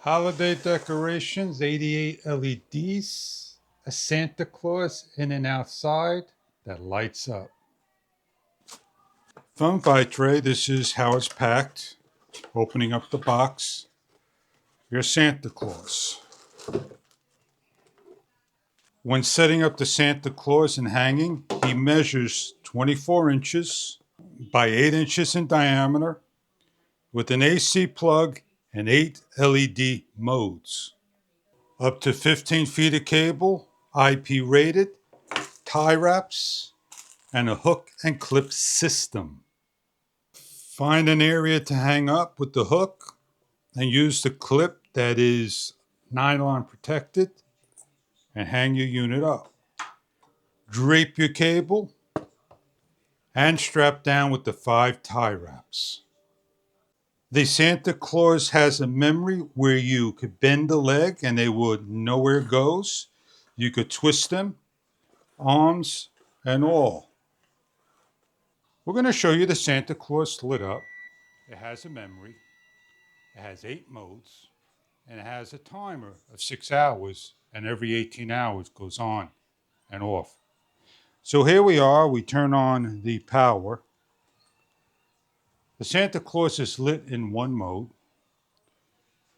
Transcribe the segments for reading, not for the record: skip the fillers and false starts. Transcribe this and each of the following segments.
Holiday decorations, 88 LEDs, a Santa Claus in and outside that lights up. From Vitre, this is how it's packed. Opening up the box, your Santa Claus. When setting up the Santa Claus and hanging, he measures 24 inches by 8 inches in diameter with an AC plug and 8 LED modes. Up to 15 feet of cable, IP rated, tie wraps, and a hook and clip system. Find an area to hang up with the hook and use the clip that is nylon protected and hang your unit up. Drape your cable and strap down with the 5 tie wraps. The Santa Claus has a memory where you could bend the leg and they would know where it goes. You could twist them, arms and all. We're going to show you the Santa Claus lit up. It has a memory, it has 8 modes, and it has a timer of 6 hours, and every 18 hours goes on and off. So here we are, we turn on the power. The Santa Claus is lit in one mode.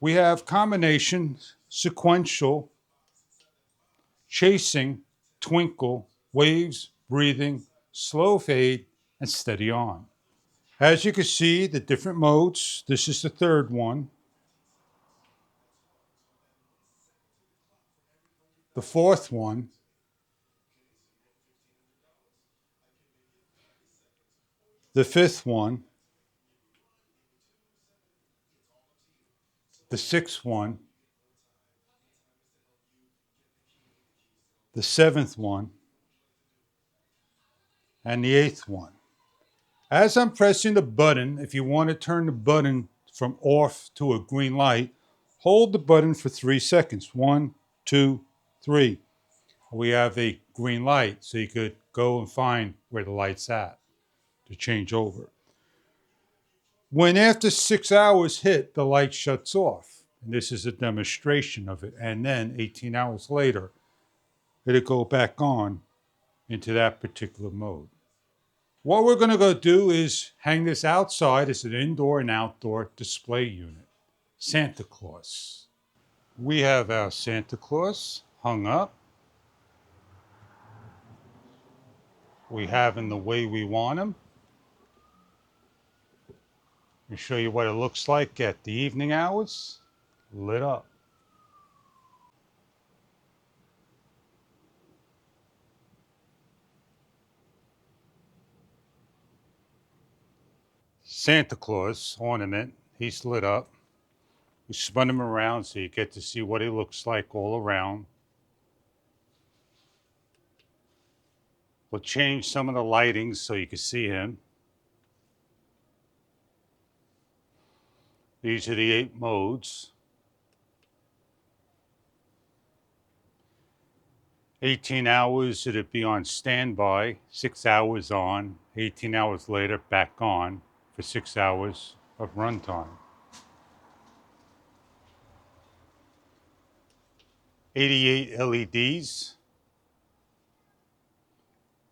We have combinations, sequential, chasing, twinkle, waves, breathing, slow fade, and steady on. As you can see, the different modes, this is the third one. The fourth one. The fifth one. The sixth one. The seventh one. And the eighth one. As I'm pressing the button, if you want to turn the button from off to a green light, hold the button for 3 seconds. 1, 2, 3. We have a green light, so you could go and find where the light's at to change over. When after 6 hours hit, the light shuts off. And this is a demonstration of it. And then 18 hours later, it'll go back on into that particular mode. What we're going to go do is hang this outside as an indoor and outdoor display unit. Santa Claus. We have our Santa Claus hung up. We have him the way we want him. I'll show you what it looks like at the evening hours, lit up. Santa Claus ornament, he's lit up. We spun him around so you get to see what he looks like all around. We'll change some of the lighting so you can see him. These are the 8 modes. 18 hours, it'd be on standby, 6 hours on, 18 hours later, back on for 6 hours of runtime. 88 LEDs.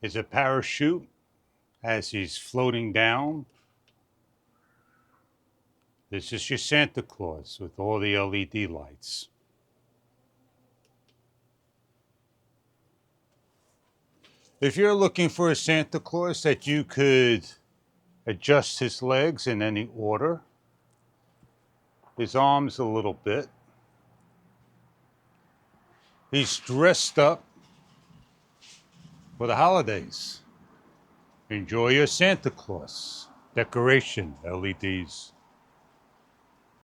Is a parachute as he's floating down. This is your Santa Claus with all the LED lights. If you're looking for a Santa Claus that you could adjust his legs in any order, his arms a little bit, he's dressed up for the holidays. Enjoy your Santa Claus. Decoration LEDs.